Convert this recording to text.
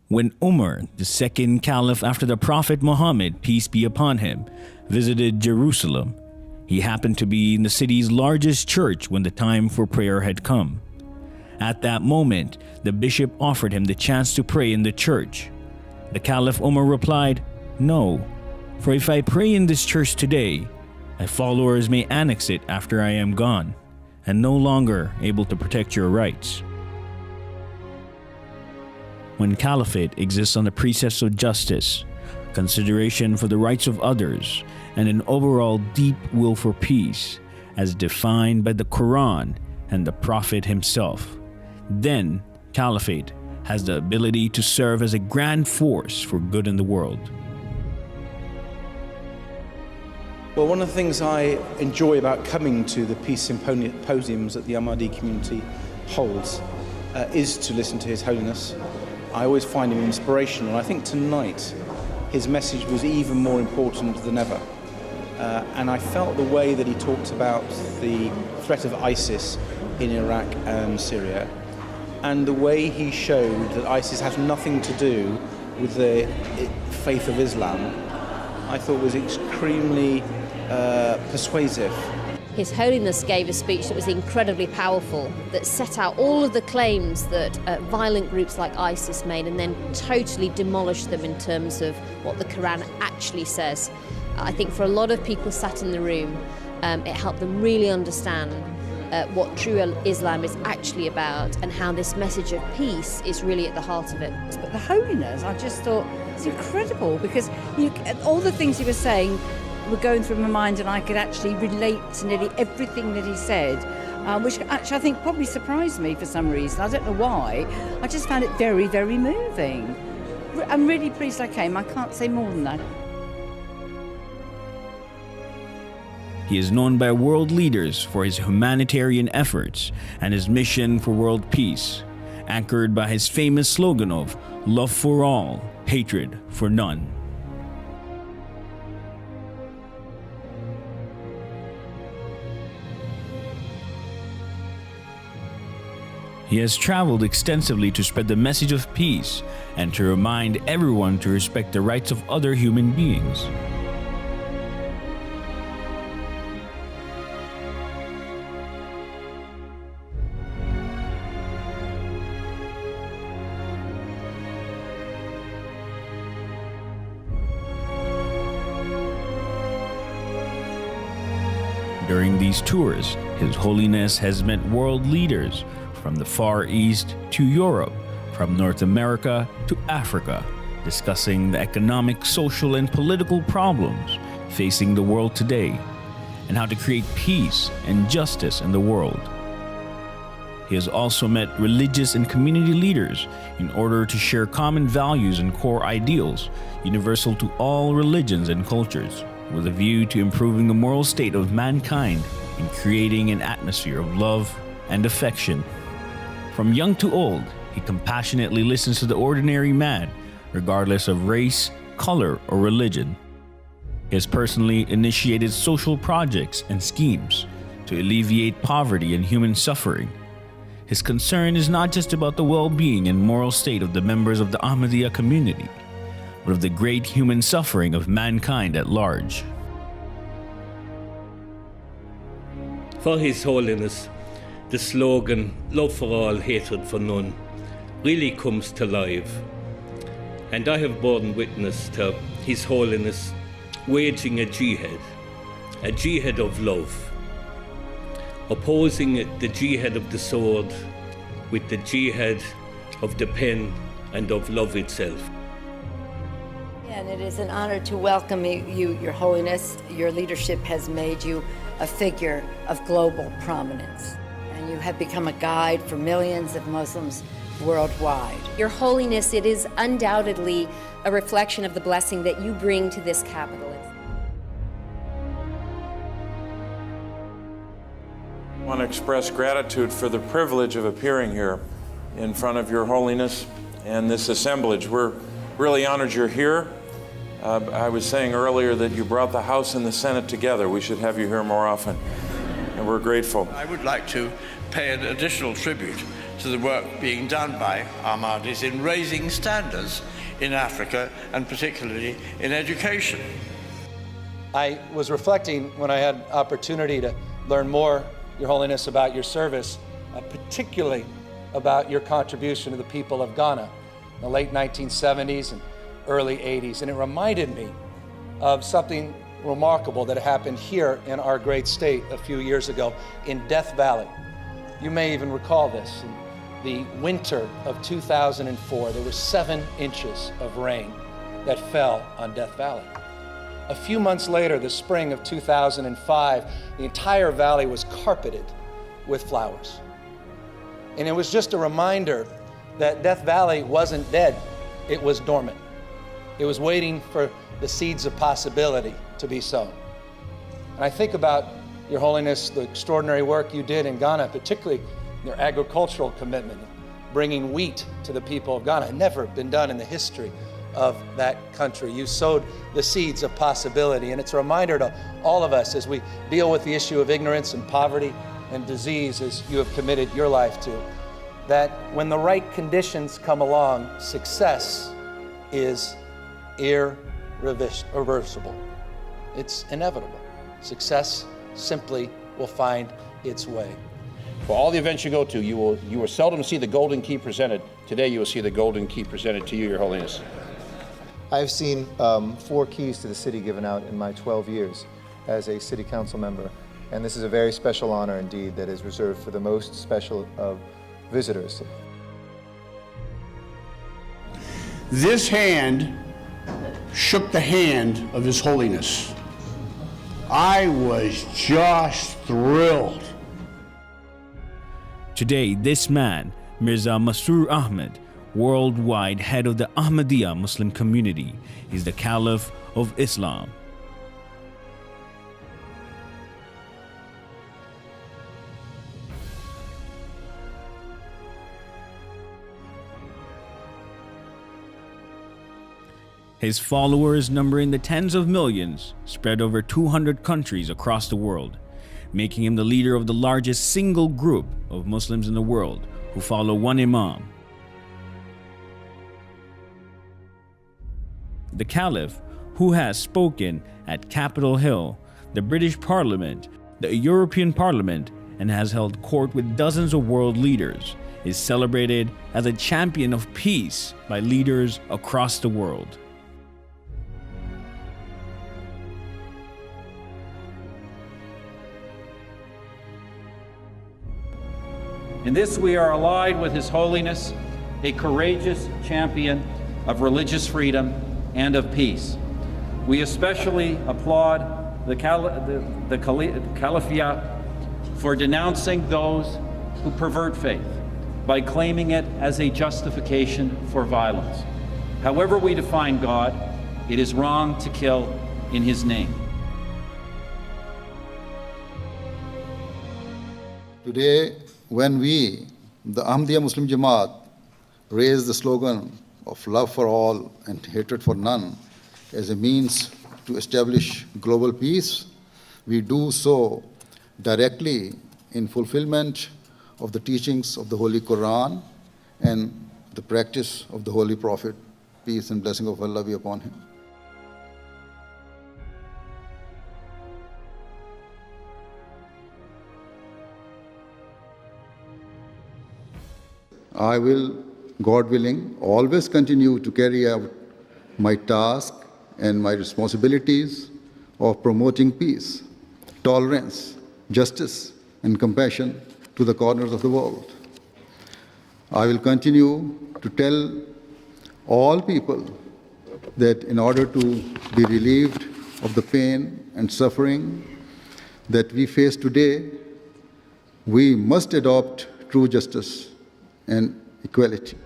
When Umar, the second caliph after the Prophet Muhammad, peace be upon him, visited Jerusalem, he happened to be in the city's largest church when the time for prayer had come. At that moment, the bishop offered him the chance to pray in the church. The Caliph Umar replied, "No, for if I pray in this church today, my followers may annex it after I am gone, and no longer able to protect your rights." When caliphate exists on the precepts of justice, consideration for the rights of others, and an overall deep will for peace, as defined by the Quran and the Prophet himself, then caliphate has the ability to serve as a grand force for good in the world. Well, one of the things I enjoy about coming to the peace symposiums that the Ahmadi community holds is to listen to His Holiness. I always find him inspirational. I think tonight his message was even more important than ever. And I felt the way that he talked about the threat of ISIS in Iraq and Syria, and the way he showed that ISIS has nothing to do with the faith of Islam, I thought was extremely persuasive. His Holiness gave a speech that was incredibly powerful, that set out all of the claims that violent groups like ISIS made and then totally demolished them in terms of what the Quran actually says. I think for a lot of people sat in the room, it helped them really understand what true Islam is actually about and how this message of peace is really at the heart of it. But the Holiness, I just thought, it's incredible because all the things he was saying were going through my mind, and I could actually relate to nearly everything that he said, which actually I think probably surprised me for some reason. I don't know why. I just found it very, very moving. I'm really pleased I came. I can't say more than that. He is known by world leaders for his humanitarian efforts and his mission for world peace, anchored by his famous slogan of "Love for all, hatred for none." He has traveled extensively to spread the message of peace and to remind everyone to respect the rights of other human beings. During these tours, His Holiness has met world leaders from the Far East to Europe, from North America to Africa, discussing the economic, social, and political problems facing the world today, and how to create peace and justice in the world. He has also met religious and community leaders in order to share common values and core ideals, universal to all religions and cultures, with a view to improving the moral state of mankind and creating an atmosphere of love and affection. From young to old, he compassionately listens to the ordinary man, regardless of race, color, or religion. He has personally initiated social projects and schemes to alleviate poverty and human suffering. His concern is not just about the well-being and moral state of the members of the Ahmadiyya community, but of the great human suffering of mankind at large. For His Holiness, the slogan, "Love for all, hatred for none," really comes to life. And I have borne witness to His Holiness waging a jihad of love, opposing the jihad of the sword with the jihad of the pen and of love itself. And it is an honor to welcome you, Your Holiness. Your leadership has made you a figure of global prominence, and you have become a guide for millions of Muslims worldwide. Your Holiness, it is undoubtedly a reflection of the blessing that you bring to this capital. I want to express gratitude for the privilege of appearing here in front of Your Holiness and this assemblage. We're really honored you're here. I was saying earlier that you brought the House and the Senate together. We should have you here more often, and we're grateful. I would like to pay an additional tribute to to the work being done by Ahmadis in raising standards in Africa and particularly in education. I was reflecting when I had opportunity to learn more, Your Holiness, about your service, particularly about your contribution to the people of Ghana in the late 1970s and early 80s. And it reminded me of something remarkable that happened here in our great state a few years ago in Death Valley. You may even recall this. In the winter of 2004, there were 7 inches of rain that fell on Death Valley. A few months later, the spring of 2005, the entire valley was carpeted with flowers. And it was just a reminder that Death Valley wasn't dead, it was dormant. It was waiting for the seeds of possibility to be sown. And I think about, Your Holiness, the extraordinary work you did in Ghana, particularly your agricultural commitment, bringing wheat to the people of Ghana. It had never been done in the history of that country. You sowed the seeds of possibility, and it's a reminder to all of us as we deal with the issue of ignorance and poverty and disease, as you have committed your life to, that when the right conditions come along, success is irreversible. It's inevitable. Success simply will find its way. For all the events you go to, you will seldom see the golden key presented. Today you will see the golden key presented to you, Your Holiness. I've seen 4 keys to the city given out in my 12 years as a city council member, and this is a very special honor indeed that is reserved for the most special of visitors. This hand shook the hand of His Holiness. I was just thrilled. Today, this man, Mirza Masroor Ahmad, worldwide head of the Ahmadiyya Muslim community, is the Caliph of Islam. His followers number in the tens of millions, spread over 200 countries across the world, making him the leader of the largest single group of Muslims in the world who follow one Imam. The Caliph, who has spoken at Capitol Hill, the British Parliament, the European Parliament, and has held court with dozens of world leaders, is celebrated as a champion of peace by leaders across the world. In this we are allied with His Holiness, a courageous champion of religious freedom and of peace. We especially applaud the Caliphate for denouncing those who pervert faith by claiming it as a justification for violence. However we define God, it is wrong to kill in His name. Today, when we, the Ahmadiyya Muslim Jamaat, raise the slogan of love for all and hatred for none as a means to establish global peace, we do so directly in fulfillment of the teachings of the Holy Quran and the practice of the Holy Prophet, peace and blessing of Allah be upon him. I will, God willing, always continue to carry out my task and my responsibilities of promoting peace, tolerance, justice, and compassion to the corners of the world. I will continue to tell all people that in order to be relieved of the pain and suffering that we face today, we must adopt true justice and equality.